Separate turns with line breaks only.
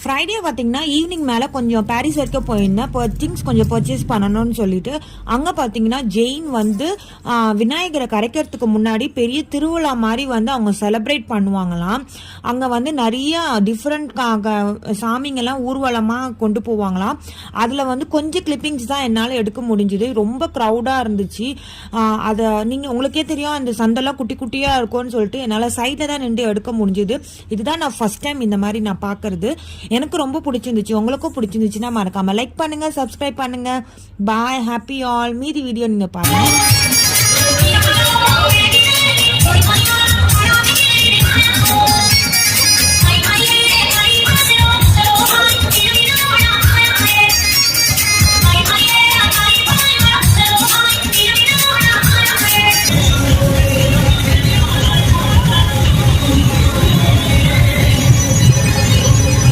Friday பார்த்தீங்கன்னா evening மேலே கொஞ்சம் பாரிஸ் வரைக்கும் போயிருந்தேன். திங்ஸ் கொஞ்சம் பர்ச்சேஸ் பண்ணணும்னு சொல்லிட்டு அங்கே பார்த்தீங்கன்னா ஜெயின் வந்து விநாயகரை கரைக்கிறதுக்கு முன்னாடி பெரிய திருவிழா மாதிரி வந்து அவங்க செலிப்ரேட் பண்ணுவாங்களாம். அங்கே வந்து நிறைய டிஃப்ரெண்ட் சாமிங்கெல்லாம் ஊர்வலமாக கொண்டு போவாங்களாம். அதில் வந்து கொஞ்சம் கிளிப்பிங்ஸ் தான் என்னால் எடுக்க முடிஞ்சுது. ரொம்ப க்ரௌடாக இருந்துச்சு. அதை நீங்கள் உங்களுக்கே தெரியும், அந்த சந்தெல்லாம் குட்டி குட்டியாக இருக்கும்னு சொல்லிட்டு என்னால் சைடில் தான் நின்று எடுக்க முடிஞ்சுது. இதுதான் நான் ஃபர்ஸ்ட் டைம் இந்த மாதிரி நான் பார்க்கறது. எனக்கு ரொம்ப பிடிச்சிருந்துச்சு. உங்களுக்கும் பிடிச்சிருந்துச்சுன்னா மறக்காம லைக் பண்ணுங்க, சப்ஸ்கிரைப் பண்ணுங்க. பாய், ஹாப்பி ஆல். மீதி வீடியோ நீங்க பாருங்க.